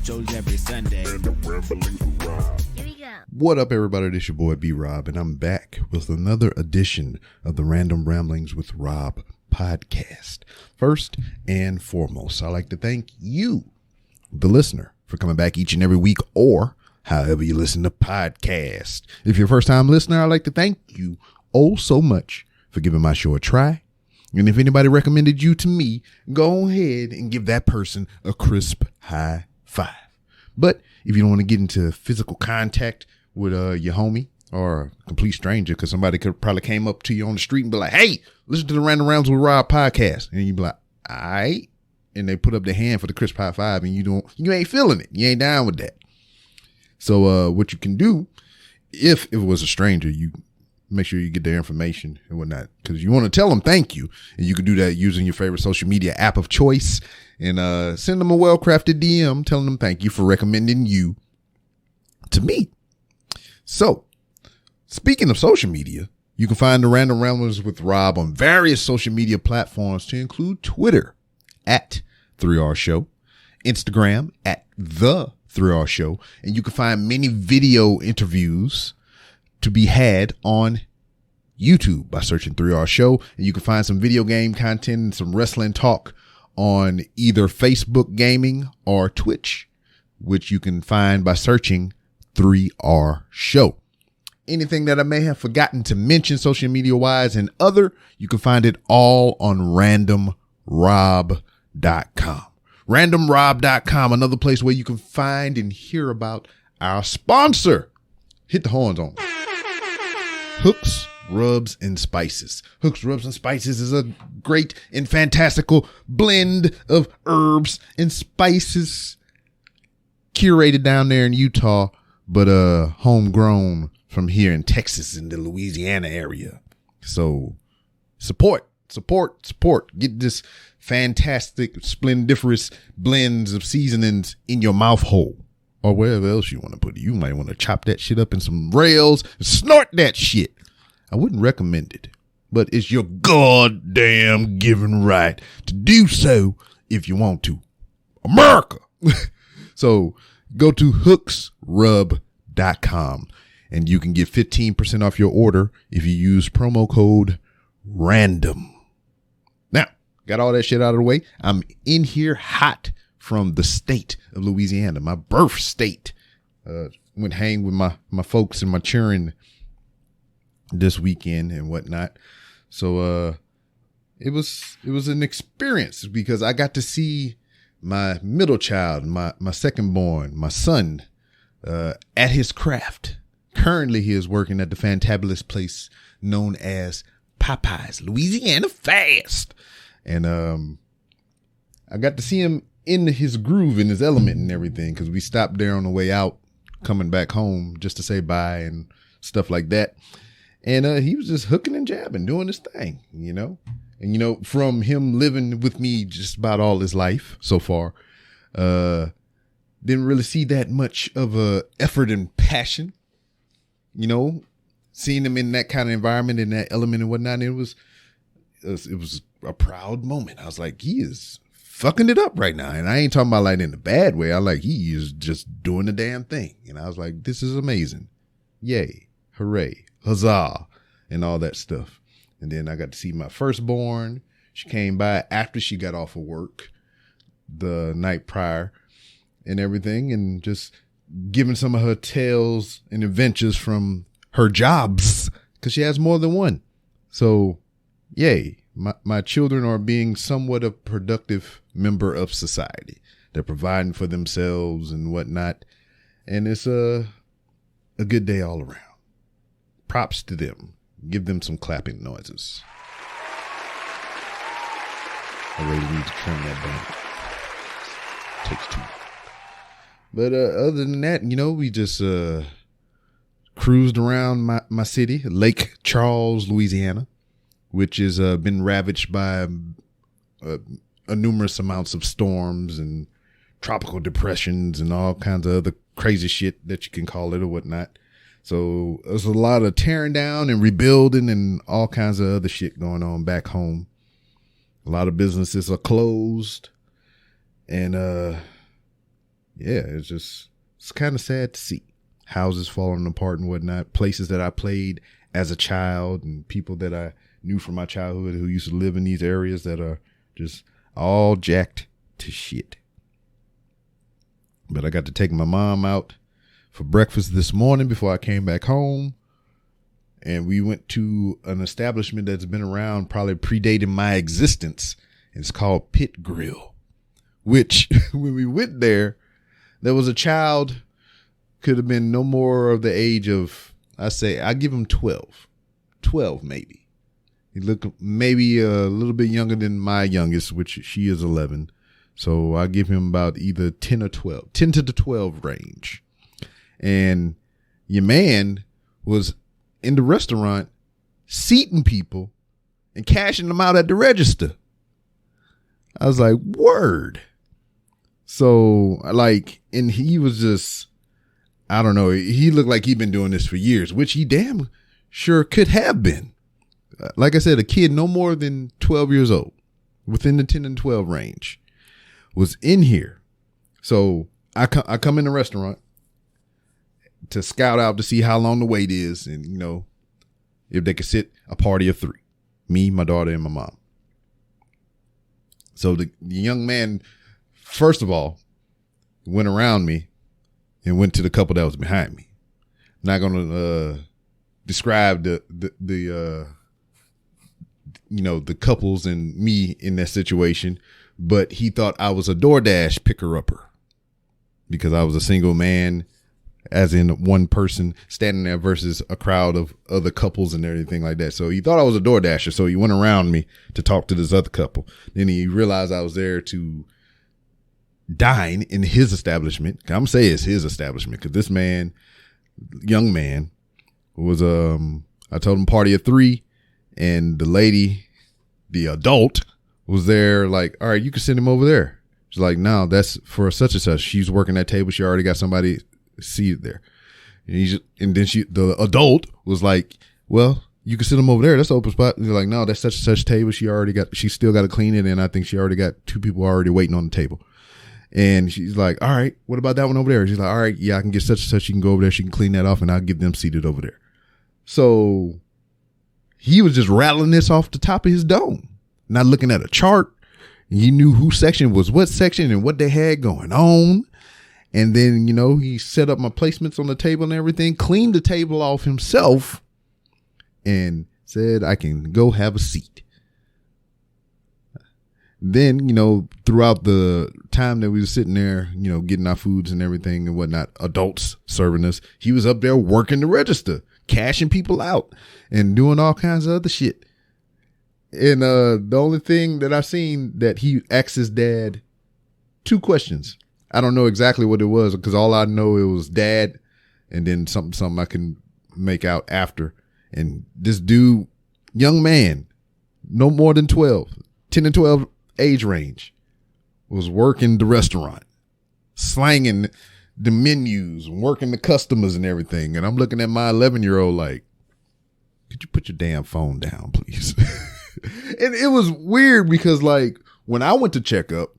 shows every Sunday. Here we go. What up, everybody? This your boy B-Rob, and I'm back with another edition of the Random Ramblings with Rob podcast. First and foremost, I'd like to thank you, the listener, for coming back each and every week, or however you listen to podcasts. If you're a first-time listener, I'd like to thank you oh so much for giving my show a try. And if anybody recommended you to me, go ahead and give that person a crisp high five. But if you don't want to get into physical contact with your homie or a complete stranger, because somebody could probably came up to you on the street and be like, hey, listen to the Random Rounds with Rob podcast. And you'd be like, all right. And they put up their hand for the crisp high five, and you ain't feeling it. You ain't down with that. So what you can do, if it was a stranger, you make sure you get their information and whatnot, because you want to tell them thank you. And you can do that using your favorite social media app of choice, and send them a well-crafted DM telling them thank you for recommending you to me. So, speaking of social media, you can find the Random Ramblers with Rob on various social media platforms, to include Twitter at 3R Show, Instagram at The 3R Show, and you can find many video interviews to be had on YouTube by searching 3R Show. And you can find some video game content and some wrestling talk on either Facebook Gaming or Twitch, which you can find by searching 3R Show. Anything that I may have forgotten to mention social media wise and other, you can find it all on randomrob.com. Randomrob.com, another place where you can find and hear about our sponsor. Hit the horns on. Hooks, Rubs, and Spices. Hooks, Rubs, and Spices is a great and fantastical blend of herbs and spices curated down there in Utah, but homegrown from here in Texas and the Louisiana area. So support. Get this fantastic, splendiferous blends of seasonings in your mouth hole, or wherever else you want to put it. You might want to chop that shit up in some rails and snort that shit. I wouldn't recommend it, but it's your goddamn given right to do so if you want to. America. So go to hooksrub.com and you can get 15% off your order if you use promo code RANDOM. Now, got all that shit out of the way. I'm in here hot from the state of Louisiana, my birth state. Went hang with my folks and my children this weekend and whatnot. So it was an experience, because I got to see my middle child, my second born, my son, at his craft. Currently, he is working at the fantabulous place known as Popeye's Louisiana Fast. And I got to see him in his groove, in his element and everything, because we stopped there on the way out, coming back home just to say bye and stuff like that. And he was just hooking and jabbing, doing his thing, And, from him living with me just about all his life so far, didn't really see that much of a effort and passion, seeing him in that kind of environment, in that element and whatnot. And it was a proud moment. I was like, he is fucking it up right now. And I ain't talking about like in a bad way. I like, he is just doing the damn thing. And I was like, this is amazing. Yay. Hooray. Huzzah. And all that stuff. And then I got to see my firstborn. She came by after she got off of work the night prior and everything, and just giving some of her tales and adventures from her jobs, because she has more than one. So, yay. My children are being somewhat a productive member of society. They're providing for themselves and whatnot. And it's a good day all around. Props to them. Give them some clapping noises. I really need to turn that down. Takes too long. But other than that, we just cruised around my city, Lake Charles, Louisiana, which has been ravaged by numerous amounts of storms and tropical depressions and all kinds of other crazy shit that you can call it or whatnot. So there's a lot of tearing down and rebuilding and all kinds of other shit going on back home. A lot of businesses are closed, and yeah, it's kind of sad to see houses falling apart and whatnot. Places that I played as a child and people that I knew from my childhood who used to live in these areas that are just all jacked to shit. But I got to take my mom out for breakfast this morning before I came back home. And we went to an establishment that's been around, probably predating my existence. It's called Pit Grill, which when we went there, there was a child, could have been no more of the age of, I give him 12 maybe. He looked maybe a little bit younger than my youngest, which she is 11. So I give him about either 10 or 12, 10 to the 12 range. And your man was in the restaurant seating people and cashing them out at the register. I was like, word. So like, and he was just, I don't know. He looked like he'd been doing this for years, which he damn sure could have been. Like I said, a kid no more than 12 years old, within the 10 and 12 range, was in here. So I come in the restaurant to scout out to see how long the wait is and, you know, if they could sit a party of 3, me, my daughter, and my mom. So the young man, first of all, went around me and went to the couple that was behind me. Not going to describe the you know, the couples and me in that situation, but he thought I was a DoorDash picker-upper because I was a single man, as in one person standing there versus a crowd of other couples and everything like that. So he thought I was a DoorDasher. So he went around me to talk to this other couple. Then he realized I was there to dine in his establishment. I'm gonna say it's his establishment because this man, young man, was I told him party of 3, and the lady, the adult, was there like, all right, you can send him over there. She's like, no, that's for such and such. She's working that table. She already got somebody seated there. And then the adult was like, well, you can sit him over there. That's the open spot. And they're like, no, that's such and such table. She still got to clean it. And I think she already got 2 people already waiting on the table. And she's like, all right, what about that one over there? She's like, all right, yeah, I can get such and such. She can go over there. She can clean that off and I'll get them seated over there. So he was just rattling this off the top of his dome, not looking at a chart. He knew who section was what section and what they had going on. And then, you know, he set up my placements on the table and everything, cleaned the table off himself and said, I can go have a seat. Then, you know, throughout the time that we were sitting there, you know, getting our foods and everything and whatnot, adults serving us, he was up there working the register, cashing people out and doing all kinds of other shit. And the only thing that I've seen that he asked his dad 2 questions. I don't know exactly what it was because all I know it was dad and then something I can make out after. And this dude, young man, no more than 12, 10 and 12 age range, was working the restaurant, slanging the menus, working the customers and everything. And I'm looking at my 11-year-old like, could you put your damn phone down, please? And it was weird because like when I went to check up,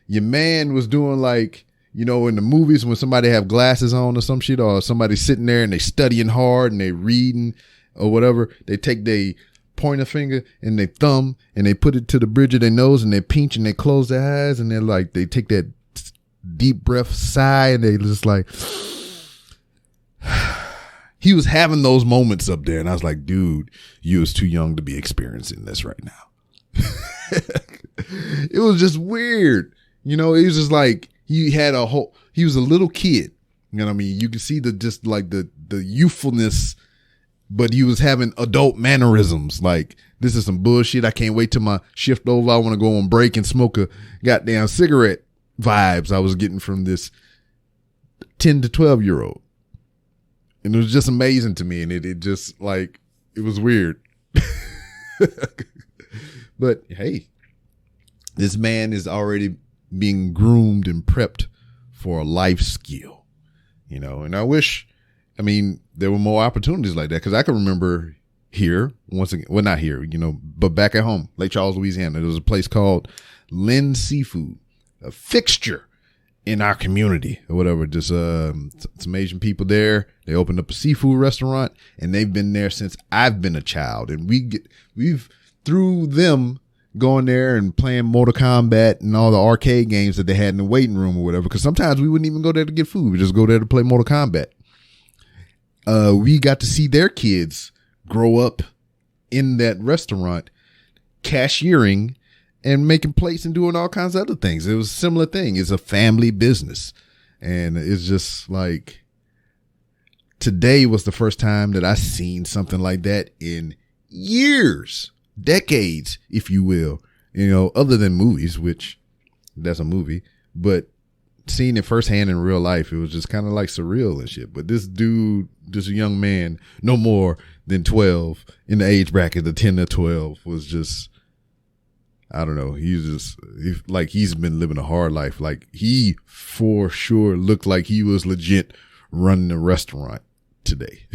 your man was doing like, you know, in the movies when somebody have glasses on or some shit, or somebody sitting there and they studying hard and they reading or whatever. They take their pointer finger and their thumb and they put it to the bridge of their nose and they pinch and they close their eyes and they're like, they take that deep breath sigh and they just like, he was having those moments up there. And I was like, dude, you was too young to be experiencing this right now. It was just weird. You know, it was just like he was a little kid. You know what I mean? You can see the youthfulness, but he was having adult mannerisms. Like, this is some bullshit. I can't wait till my shift over. I want to go on break and smoke a goddamn cigarette vibes I was getting from this 10 to 12-year-old. And it was just amazing to me. And it just like, it was weird. But hey, this man is already being groomed and prepped for a life skill, you know, and I wish, I mean, there were more opportunities like that. Cause I can remember here once again, well, not here, you know, but back at home, Lake Charles, Louisiana, there was a place called Lynn Seafood, a fixture in our community or whatever. Just some Asian people there. They opened up a seafood restaurant, and they've been there since I've been a child. And we've through them going there and playing Mortal Kombat and all the arcade games that they had in the waiting room or whatever. Because sometimes we wouldn't even go there to get food. We just go there to play Mortal Kombat. We got to see their kids grow up in that restaurant, cashiering and making plates and doing all kinds of other things. It was a similar thing. It's a family business. And it's just like, today was the first time that I seen something like that in years, decades, if you will, other than movies, which that's a movie, but seeing it firsthand in real life, it was just kind of like surreal and shit. But this dude, this young man, no more than 12 in the age bracket of 10 to 12 was just, I don't know. He's been living a hard life. Like, he for sure looked like he was legit running a restaurant today.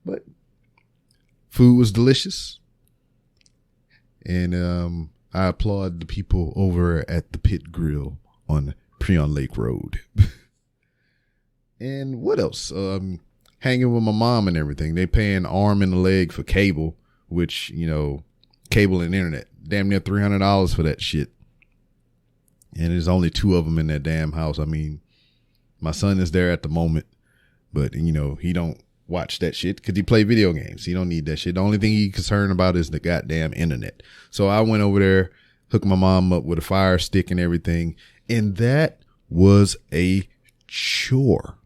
But food was delicious. And I applaud the people over at the Pit Grill on Preon Lake Road. And what else? Hanging with my mom and everything. They paying arm and a leg for cable, which, cable and internet. Damn near $300 for that shit. And there's only 2 of them in that damn house. I mean, my son is there at the moment, but, he don't watch that shit because he play video games. He don't need that shit. The only thing he's concerned about is the goddamn internet. So I went over there, hooked my mom up with a Fire Stick and everything. And that was a chore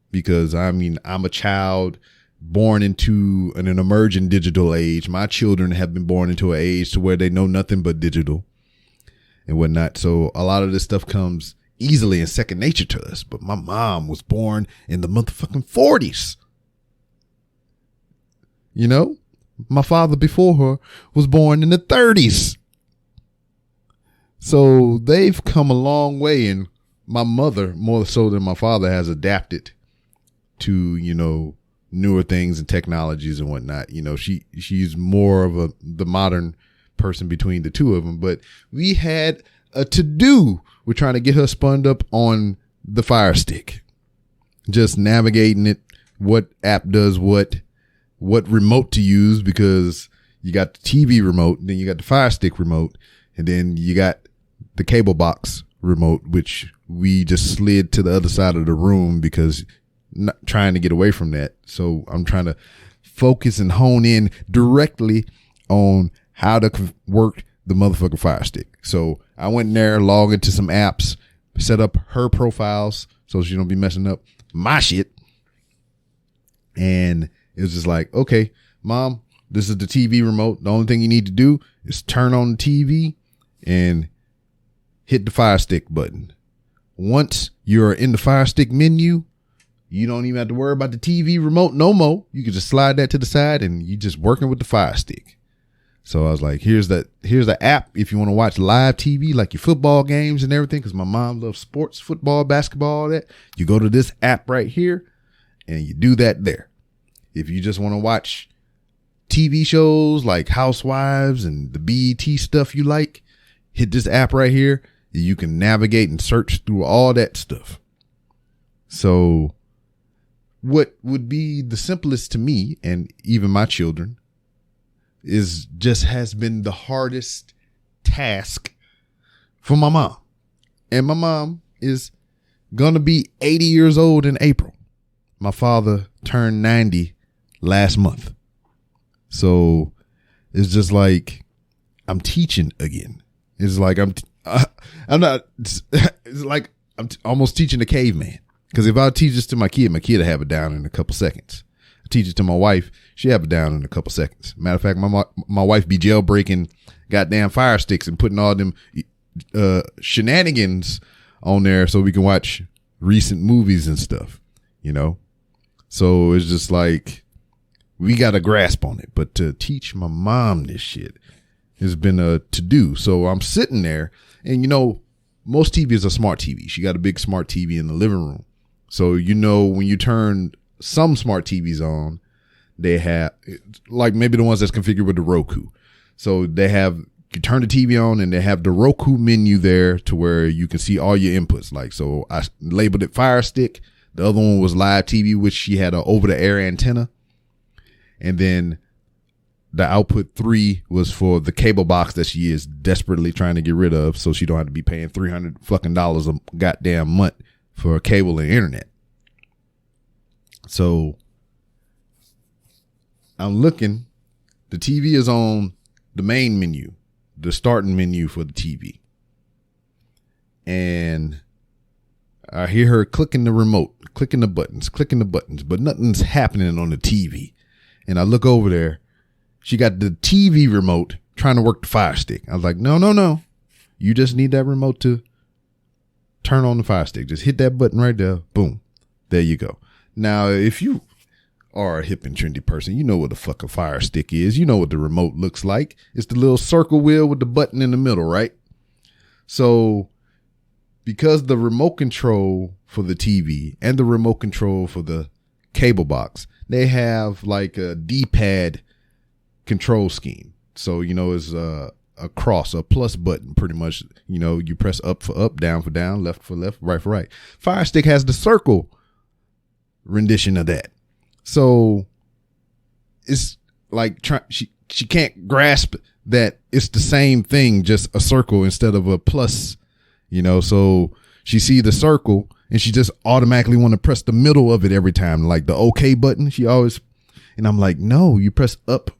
because, I'm a child born into an emerging digital age. My children have been born into an age to where they know nothing but digital and whatnot. So a lot of this stuff comes easily and second nature to us. But my mom was born in the motherfucking 40s. My father before her was born in the 30s. So they've come a long way, and my mother, more so than my father, has adapted to, newer things and technologies and whatnot. She's more of the modern person between the two of them, but we had a to-do. We're trying to get her spun up on the Fire Stick, just navigating it, what app does what remote to use, because you got the TV remote, then you got the Fire Stick remote, and then you got the cable box remote, which we just slid to the other side of the room because not trying to get away from that. So I'm trying to focus and hone in directly on how to work the motherfucking Fire Stick. So I went in there, logged into some apps, set up her profiles so she don't be messing up my shit. And it was just like, okay, Mom, this is the TV remote. The only thing you need to do is turn on the TV and hit the Fire Stick button. Once you're in the Fire Stick menu, you don't even have to worry about the TV remote no more. You can just slide that to the side and you just working with the Fire Stick. So I was like, here's the app if you want to watch live TV, like your football games and everything, because my mom loves sports, football, basketball, all that. You go to this app right here and you do that there. If you just want to watch TV shows like Housewives and the BET stuff you like, hit this app right here. You can navigate and search through all that stuff. So what would be the simplest to me and even my children has been the hardest task for my mom. And my mom is going to be 80 years old in April. My father turned 90 last month. So it's just like I'm teaching again. It's like it's like I'm almost teaching a caveman. Because if I teach this to my kid will have it down in a couple seconds. I teach it to my wife, she'll have it down in a couple seconds. Matter of fact, my wife be jailbreaking goddamn Fire Sticks and putting all them shenanigans on there so we can watch recent movies and stuff, So it's just like we got a grasp on it. But to teach my mom this shit has been a to-do. So I'm sitting there and, most TVs are smart TV. She got a big smart TV in the living room. So, when you turn some smart TVs on, they have like maybe the ones that's configured with the Roku. So they have you turn the TV on and they have the Roku menu there to where you can see all your inputs. Like, so I labeled it Fire Stick. The other one was Live TV, which she had an over-the-air antenna. And then the output 3 was for the cable box that she is desperately trying to get rid of, so she don't have to be paying $300 fucking a goddamn month for cable and internet. So I'm looking. The TV is on the main menu, the starting menu for the TV. And I hear her clicking the remote, clicking the buttons, but nothing's happening on the TV. And I look over there. She got the TV remote trying to work the Fire Stick. I was like, no. You just need that remote to turn on the Fire Stick. Just hit that button right there. Boom. There you go. Now, if you are a hip and trendy person, you know what the fuck a Fire Stick is. You know what the remote looks like. It's the little circle wheel with the button in the middle, right? So because the remote control for the TV and the remote control for the cable box, they have like a D-pad control scheme. So, it's a cross, a plus button, pretty much. You press up for up, down for down, left for left, right for right. Fire Stick has the circle rendition of that. So it's like she can't grasp that it's the same thing, just a circle instead of a plus, so she see the circle and she just automatically want to press the middle of it every time, like the OK button. She always, and I'm like, no, you press up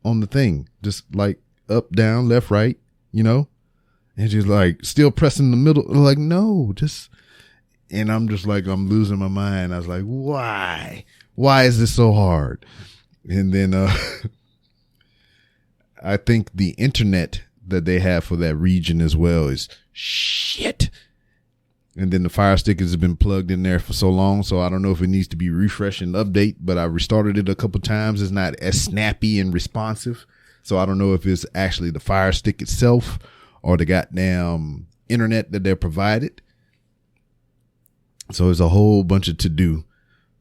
on the thing, just like up, down, left, right, and she's like still pressing the middle, like, no, just, and I'm just like, I'm losing my mind. I was like, why is this so hard? And then I think the internet that they have for that region as well is shit. And then the Fire Stick has been plugged in there for so long, so I don't know if it needs to be refreshed and update, but I restarted it a couple times. It's not as snappy and responsive. So I don't know if it's actually the Fire Stick itself or the goddamn internet that they're provided. So it's a whole bunch of to do,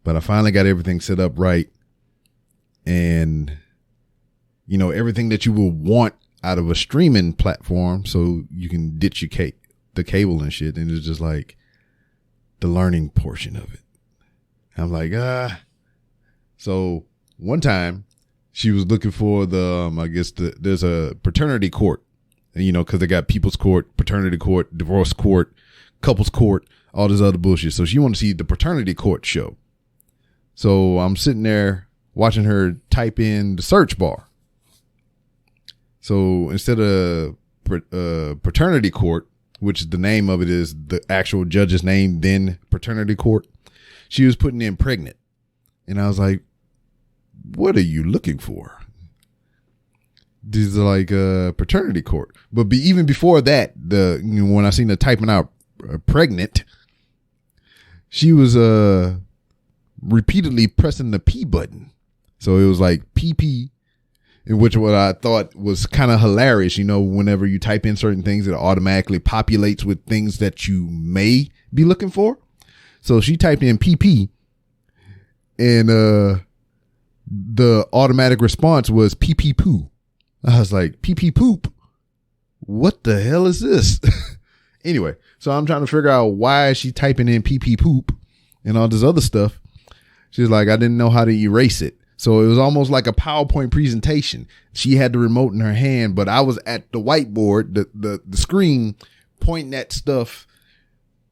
but I finally got everything set up right. And, everything that you will want out of a streaming platform so you can ditch your the cable and shit. And it's just like the learning portion of it. I'm like, So one time she was looking for there's a paternity court, cause they got people's court, paternity court, divorce court, couples court, all this other bullshit. So she wanted to see the paternity court show. So I'm sitting there watching her type in the search bar. So instead of paternity court, which is the name of it is the actual judge's name, then paternity court, she was putting in pregnant. And I was like, what are you looking for? These are like paternity court. But even before that, when I seen her typing out pregnant, she was repeatedly pressing the P button. So it was like PP, in which what I thought was kind of hilarious. Whenever you type in certain things, it automatically populates with things that you may be looking for. So she typed in PP, and the automatic response was PP poo. I was like, PP poop? What the hell is this? Anyway, so I'm trying to figure out why is she typing in PP poop and all this other stuff. She's like, I didn't know how to erase it. So it was almost like a PowerPoint presentation. She had the remote in her hand, but I was at the whiteboard, the screen, pointing at stuff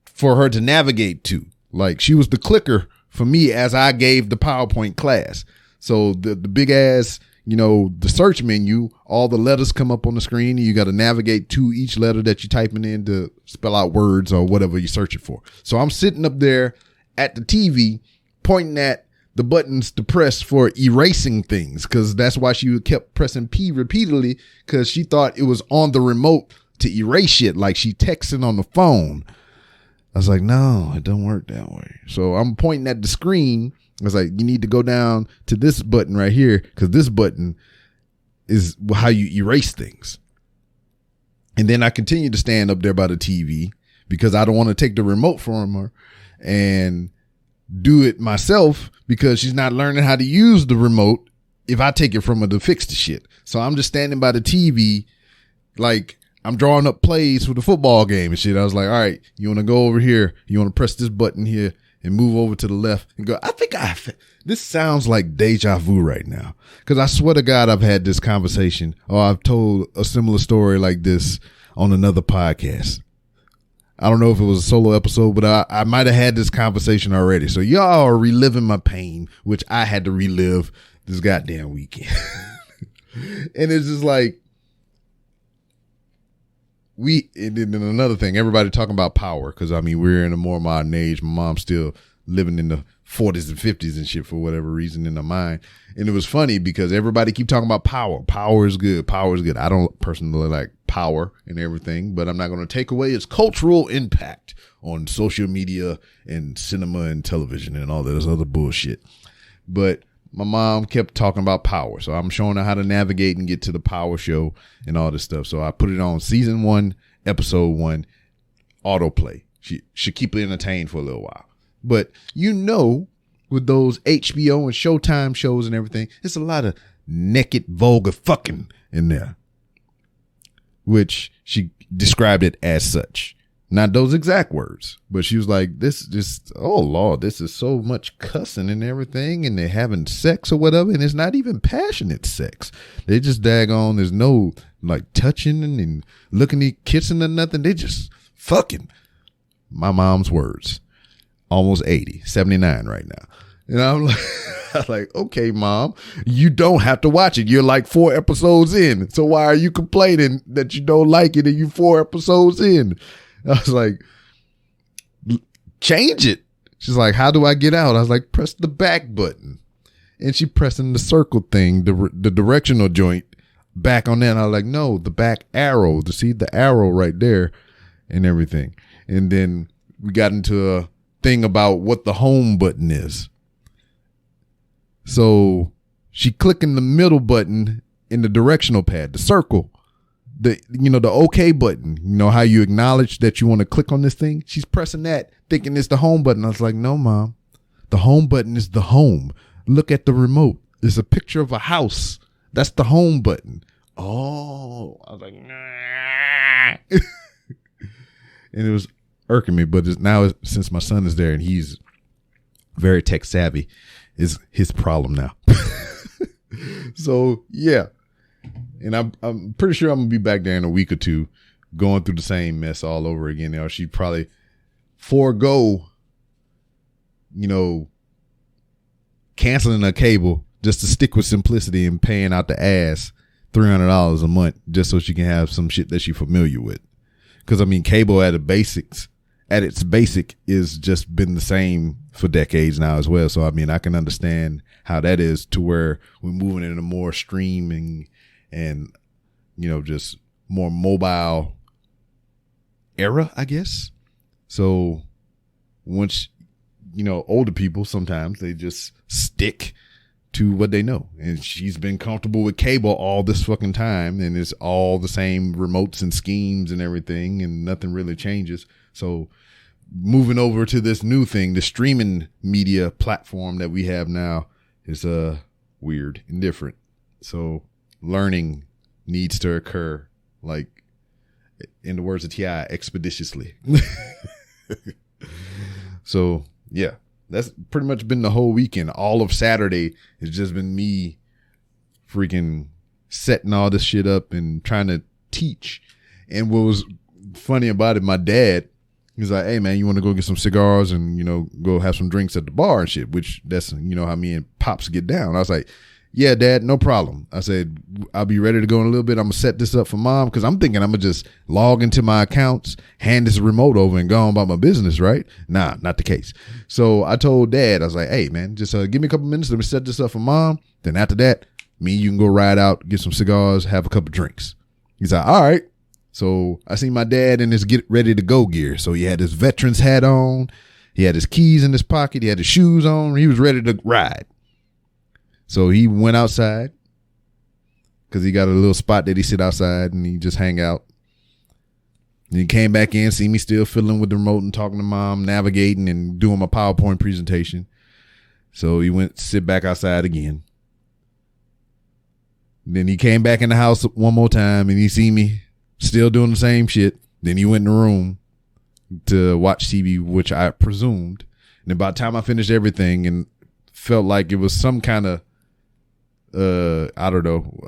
for her to navigate to. Like, she was the clicker for me as I gave the PowerPoint class. So the big ass, the search menu, all the letters come up on the screen, and you got to navigate to each letter that you're typing in to spell out words or whatever you're searching for. So I'm sitting up there at the TV pointing at the buttons to press for erasing things, because that's why she kept pressing P repeatedly, because she thought it was on the remote to erase shit like she texting on the phone. I was like, no, it don't work that way. So I'm pointing at the screen. I was like, you need to go down to this button right here, because this button is how you erase things. And then I continue to stand up there by the TV because I don't want to take the remote from her and do it myself, because she's not learning how to use the remote if I take it from her to fix the shit. So I'm just standing by the TV like I'm drawing up plays for the football game and shit. I was like, all right, you want to go over here? You want to press this button here and move over to the left and go? This sounds like deja vu right now. Cause I swear to God, I've had this conversation or I've told a similar story like this on another podcast. I don't know if it was a solo episode, but I might have had this conversation already. So y'all are reliving my pain, which I had to relive this goddamn weekend. And it's just like, and then another thing, everybody talking about power. Cause I mean, we're in a more modern age. My mom's still living in the 40s and 50s and shit for whatever reason in her mind. And it was funny because everybody keep talking about power. Power is good. Power is good. I don't personally like power and everything, but I'm not going to take away its cultural impact on social media and cinema and television and all this other bullshit. But my mom kept talking about power. So I'm showing her how to navigate and get to the power show and all this stuff. So I put it on season 1, episode 1, autoplay. She should keep it entertained for a little while. But with those HBO and Showtime shows and everything, it's a lot of naked, vulgar fucking in there, which she described it as such. Not those exact words, but she was like, oh Lord, this is so much cussing and everything, and they're having sex or whatever, and it's not even passionate sex. They just daggone, there's no like touching and looking, kissing or nothing. They just fucking. My mom's words. Almost 80, 79 right now. And I'm like, okay, Mom, you don't have to watch it. You're like 4 episodes in. So why are you complaining that you don't like it and you 4 episodes in? I was like, change it. She's like, how do I get out? I was like, press the back button. And she pressing the circle thing, the directional joint back on that. And I was like, no, the back arrow, to see the arrow right there and everything. And then we got into a thing about what the home button is. So she clicking the middle button in the directional pad, the circle, the OK button, how you acknowledge that you want to click on this thing. She's pressing that thinking it's the home button. I was like, no, Mom, the home button is the home. Look at the remote. It's a picture of a house. That's the home button. Oh, I was like, nah. And it was irking me, but now since my son is there and he's very tech savvy, is his problem now. So yeah, and I'm pretty sure I'm gonna be back there in a week or two, going through the same mess all over again. Or she'd probably forego, canceling a cable just to stick with simplicity and paying out the ass $300 a month just so she can have some shit that she's familiar with. Because I mean, cable at its basic is just been the same for decades now as well. So I mean, I can understand how that is to where we're moving into more streaming and just more mobile era, I guess. So once older people, sometimes they just stick to what they know, and she's been comfortable with cable all this fucking time, and it's all the same remotes and schemes and everything, and nothing really changes. So moving over to this new thing, the streaming media platform that we have now, is weird and different. So learning needs to occur, like in the words of T.I., expeditiously. So yeah, that's pretty much been the whole weekend. All of Saturday has just been me freaking setting all this shit up and trying to teach. And what was funny about it, my dad, he's like, hey man, you want to go get some cigars and, go have some drinks at the bar and shit, which that's, how me and Pops get down. I was like, yeah, Dad, no problem. I said, I'll be ready to go in a little bit. I'm going to set this up for Mom because I'm thinking I'm going to just log into my accounts, hand this remote over and go on about my business, right? Nah, not the case. So I told Dad, I was like, hey, man, just give me a couple minutes. Let me set this up for Mom. Then after that, you can go ride out, get some cigars, have a couple drinks. He's like, all right. So I see my dad in his get ready to go gear. So he had his veteran's hat on. He had his keys in his pocket. He had his shoes on. He was ready to ride. So he went outside because he got a little spot that he sit outside and he just hang out. And he came back in, see me still fiddling with the remote and talking to Mom, navigating and doing my PowerPoint presentation. So he went sit back outside again. Then he came back in the house one more time and he see me still doing the same shit. Then he went in the room to watch TV, which I presumed. And by the time I finished everything and felt like it was some kind of, I don't know,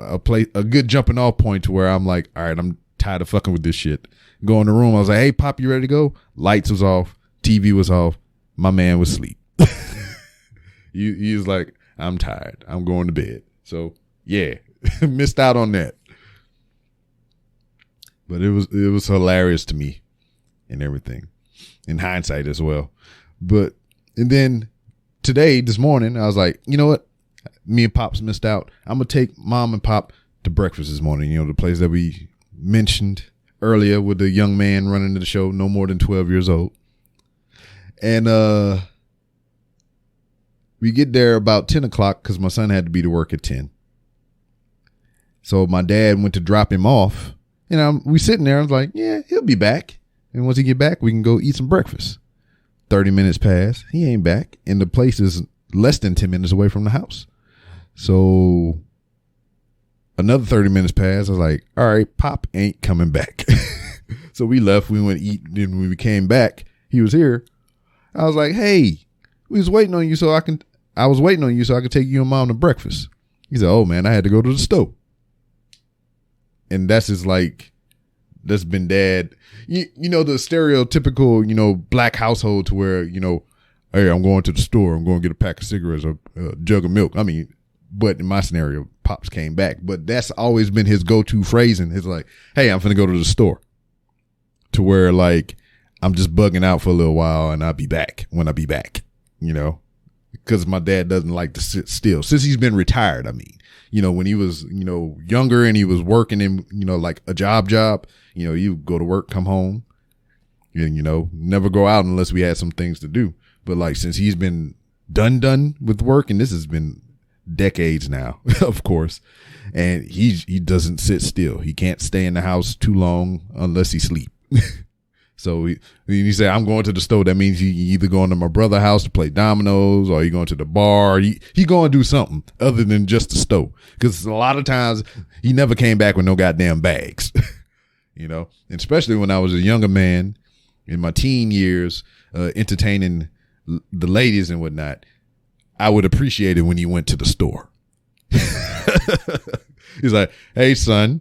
a good jumping off point to where I'm like, all right, I'm tired of fucking with this shit. Go in the room. I was like, hey, Pop, you ready to go? Lights was off. TV was off. My man was asleep. He was like, I'm tired. I'm going to bed. So yeah, missed out on that. But it was hilarious to me and everything, in hindsight as well. And then today, this morning, I was like, you know what? Me and Pops missed out. I'm going to take Mom and Pop to breakfast this morning. You know, the place that we mentioned earlier with the young man running the show, no more than 12 years old. And we get there about 10 o'clock because my son had to be to work at 10. So my dad went to drop him off. And we sitting there. I was like, yeah, he'll be back. And once he get back, we can go eat some breakfast. 30 minutes pass. He ain't back. And the place is less than 10 minutes away from the house. So another 30 minutes passed. I was like, all right, Pop ain't coming back. So we left. We went to eat. Then when we came back, he was here. I was like, hey, I was waiting on you so I could take you and Mom to breakfast. He said, oh man, I had to go to the store. And that's just like, that's been dad. You know, the stereotypical, you know, black household to where, you know, hey, I'm going to the store. I'm going to get a pack of cigarettes or a jug of milk. I mean, but in my scenario, Pops came back. But that's always been his go-to phrasing. It's like, hey, I'm finna go to the store. To where, like, I'm just bugging out for a little while and I'll be back when I be back, you know, because my dad doesn't like to sit still since he's been retired. I mean, you know, when he was, you know, younger and he was working in, you know, like a job, you know, you go to work, come home and, you know, never go out unless we had some things to do. But like, since he's been done with work, and this has been decades now, of course, and he doesn't sit still. He can't stay in the house too long unless he sleep. So he said, I'm going to the store. That means you either going to my brother's house to play dominoes or you going to the bar. He going to do something other than just the store. Because a lot of times he never came back with no goddamn bags, you know, and especially when I was a younger man in my teen years, entertaining the ladies and whatnot. I would appreciate it when he went to the store. He's like, hey, son,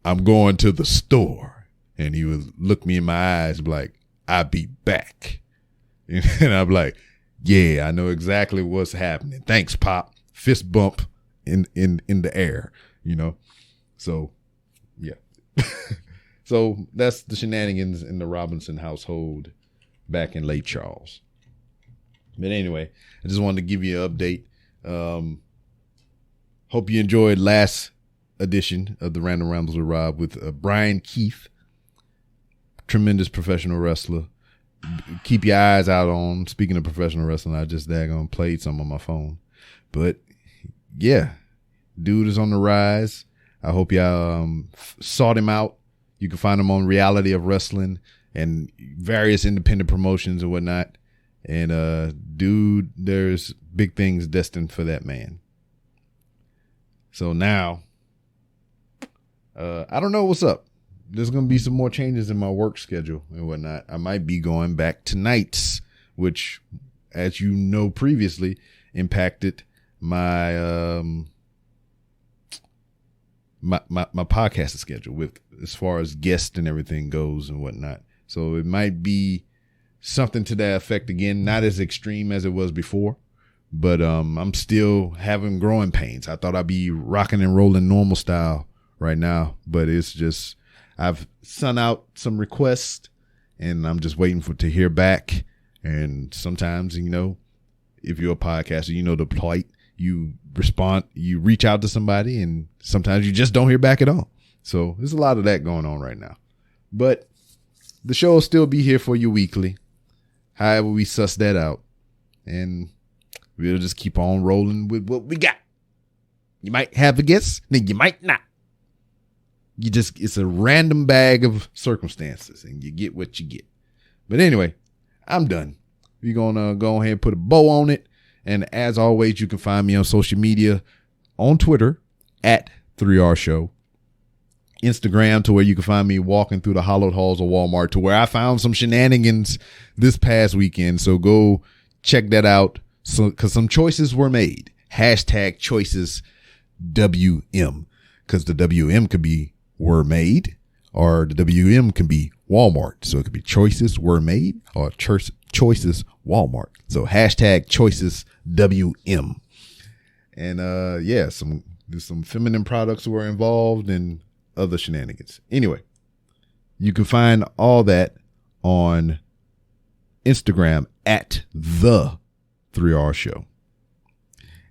I'm going to the store. And he would look me in my eyes like, I'll be back. And I'm like, yeah, I know exactly what's happening. Thanks, Pop. Fist bump in the air, you know? So, yeah. So that's the shenanigans in the Robinson household back in Lake Charles. But anyway, I just wanted to give you an update. Hope you enjoyed last edition of the Random Rambles with Rob with Brian Keith. Tremendous professional wrestler. Keep your eyes out on. Speaking of professional wrestling, I just daggone played some on my phone. But yeah, dude is on the rise. I hope y'all sought him out. You can find him on Reality of Wrestling and various independent promotions and whatnot. And dude, there's big things destined for that man. So now, I don't know what's up. There's going to be some more changes in my work schedule and whatnot. I might be going back to nights, which, as you know, previously impacted my my podcasting schedule with as far as guests and everything goes and whatnot. So it might be something to that effect again, not as extreme as it was before, but I'm still having growing pains. I thought I'd be rocking and rolling normal style right now, but it's just, I've sent out some requests and I'm just waiting to hear back. And sometimes, you know, if you're a podcaster, you know the plight. You respond, you reach out to somebody, and sometimes you just don't hear back at all. So there's a lot of that going on right now. But the show will still be here for you weekly. However we suss that out. And we'll just keep on rolling with what we got. You might have a guess, then you might not. It's a random bag of circumstances and you get what you get. But anyway, I'm done. We're going to go ahead and put a bow on it. And as always, you can find me on social media, on Twitter at 3R Show, Instagram, to where you can find me walking through the hollowed halls of Walmart, to where I found some shenanigans this past weekend. So go check that out. So, cause some choices were made. Hashtag choices WM. Cause the WM could be were made, or the WM can be Walmart. So it could be choices were made, or choices Walmart. So hashtag choices WM. And yeah, some feminine products were involved and other shenanigans. Anyway, you can find all that on Instagram at the 3R Show.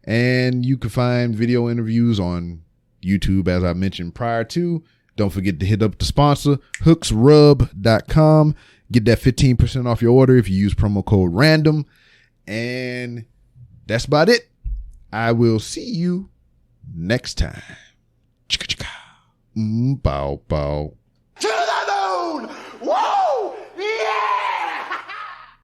And you can find video interviews on YouTube, as I mentioned prior to. Don't forget to hit up the sponsor, hooksrub.com. Get that 15% off your order if you use promo code RANDOM. And that's about it. I will see you next time. Bow, bow.